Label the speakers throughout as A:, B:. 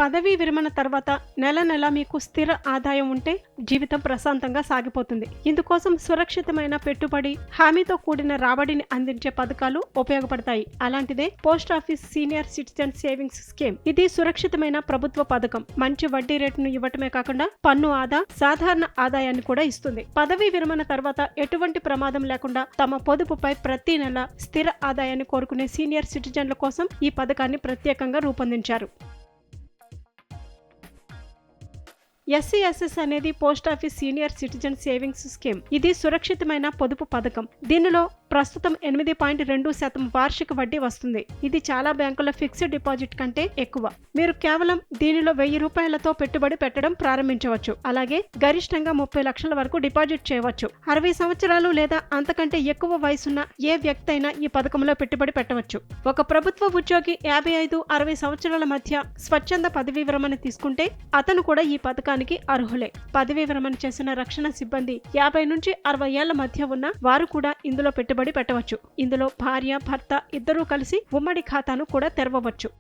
A: పదవీ విరమణ తర్వాత నెల నెల మీకు స్థిర ఆదాయం ఉంటే జీవితం ప్రశాంతంగా సాగిపోతుంది. ఇందుకోసం సురక్షితమైన పెట్టుబడి, హామీతో కూడిన రాబడిని అందించే పథకాలు ఉపయోగపడతాయి. అలాంటిదే post office senior citizen savings scheme. ఇది సురక్షితమైన ప్రభుత్వ పథకం. మంచి వడ్డీ రేటును ఇవ్వటమే కాకుండా పన్ను ఆదా, సాధారణ ఆదాయాన్ని కూడా ఇస్తుంది. పదవీ విరమణ తర్వాత ఎటువంటి ప్రమాదం లేకుండా తమ పొదుపుపై ప్రతి నెల స్థిర ఆదాయాన్ని కోరుకునే సీనియర్ సిటిజన్ల కోసం ఈ పథకాన్ని ప్రత్యేకంగా రూపొందించారు. ఎస్సీఎస్ఎస్ అనేది post office senior citizen savings scheme. ఇది సురక్షితమైన పొదుపు పథకం. దీనిలో ప్రస్తుతం 8.2% వార్షిక వడ్డీ వస్తుంది. ఇది చాలా బ్యాంకుల ఫిక్స్డ్ డిపాజిట్ కంటే ఎక్కువ. మీరు కేవలం దీనిలో 1000 రూపాయలతో పెట్టుబడి పెట్టడం ప్రారంభించవచ్చు. అలాగే గరిష్టంగా 30 లక్షల వరకు డిపాజిట్ చేయవచ్చు. 60 సంవత్సరాలు లేదా అంతకంటే ఎక్కువ వయసున్న ఏ వ్యక్తి అయినా ఈ పథకంలో పెట్టుబడి పెట్టవచ్చు. ఒక ప్రభుత్వ ఉద్యోగి 55-60 సంవత్సరాల మధ్య స్వచ్ఛంద పదవీ విరమణ తీసుకుంటే అతను కూడా ఈ పథకానికి అర్హులే. పదవీ విరమణ చేసిన రక్షణ సిబ్బంది 50 నుంచి 60 ఏళ్ల మధ్య ఉన్న వారు కూడా ఇందులో పెట్టుబడి పెట్టవచ్చు. ఇందులో భార్య, భర్త ఇద్దరూ కలిసి ఉమ్మడి ఖాతాను కూడా తెరవవచ్చు.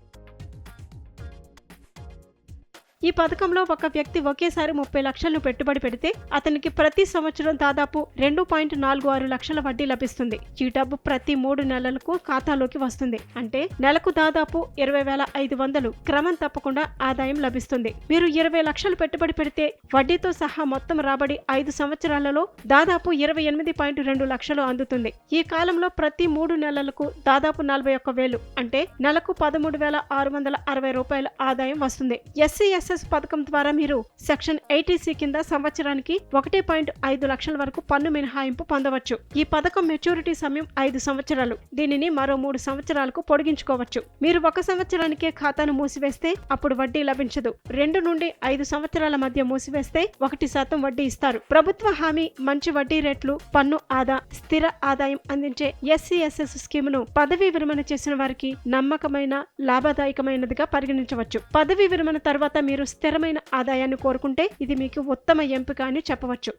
A: ఈ పథకంలో ఒక వ్యక్తి ఒకేసారి 30 లక్షలను పెట్టుబడి పెడితే అతనికి ప్రతి సంవత్సరం దాదాపు 2.46 లక్షల వడ్డీ లభిస్తుంది. ఈ డబ్బు ప్రతి 3 నెలలకు ఖాతాలోకి వస్తుంది. అంటే నెలకు దాదాపు 20,500 క్రమం తప్పకుండా ఆదాయం లభిస్తుంది. మీరు 20 లక్షలు పెట్టుబడి పెడితే వడ్డీతో సహా మొత్తం రాబడి 5 సంవత్సరాలలో దాదాపు 28.2 లక్షలు అందుతుంది. ఈ కాలంలో ప్రతి 3 నెలలకు దాదాపు 41,000 అంటే నెలకు 13,660 రూపాయల ఆదాయం వస్తుంది. ఎస్సీఎస్ఎస్ పథకం ద్వారా మీరు సెక్షన్ 80C కింద సంవత్సరానికి 1.5 లక్షల వరకు పన్ను మినహాయింపు పొందవచ్చు. ఈ పథకం మెచ్యూరిటీ సమయం 5 సంవత్సరాలు. దీనిని మరో 3 సంవత్సరాలకు పొడిగించుకోవచ్చు. మీరు 1 సంవత్సరానికే ఖాతాను మూసివేస్తే అప్పుడు వడ్డీ లభించదు. 2 నుండి 5 సంవత్సరాల మధ్య మూసివేస్తే 1% వడ్డీ ఇస్తారు. ప్రభుత్వ హామీ, మంచి వడ్డీ రేట్లు, పన్ను ఆదా, స్థిర ఆదాయం అందించే ఎస్సీఎస్ఎస్ స్కీమును పదవీ విరమణ చేసిన వారికి నమ్మకమైన, లాభదాయకమైనదిగా పరిగణించవచ్చు. పదవీ విరమణ తర్వాత మీరు స్థిరమైన ఆదాయాన్ని కోరుకుంటే ఇది మీకు ఉత్తమ ఎంపిక అని చెప్పవచ్చు.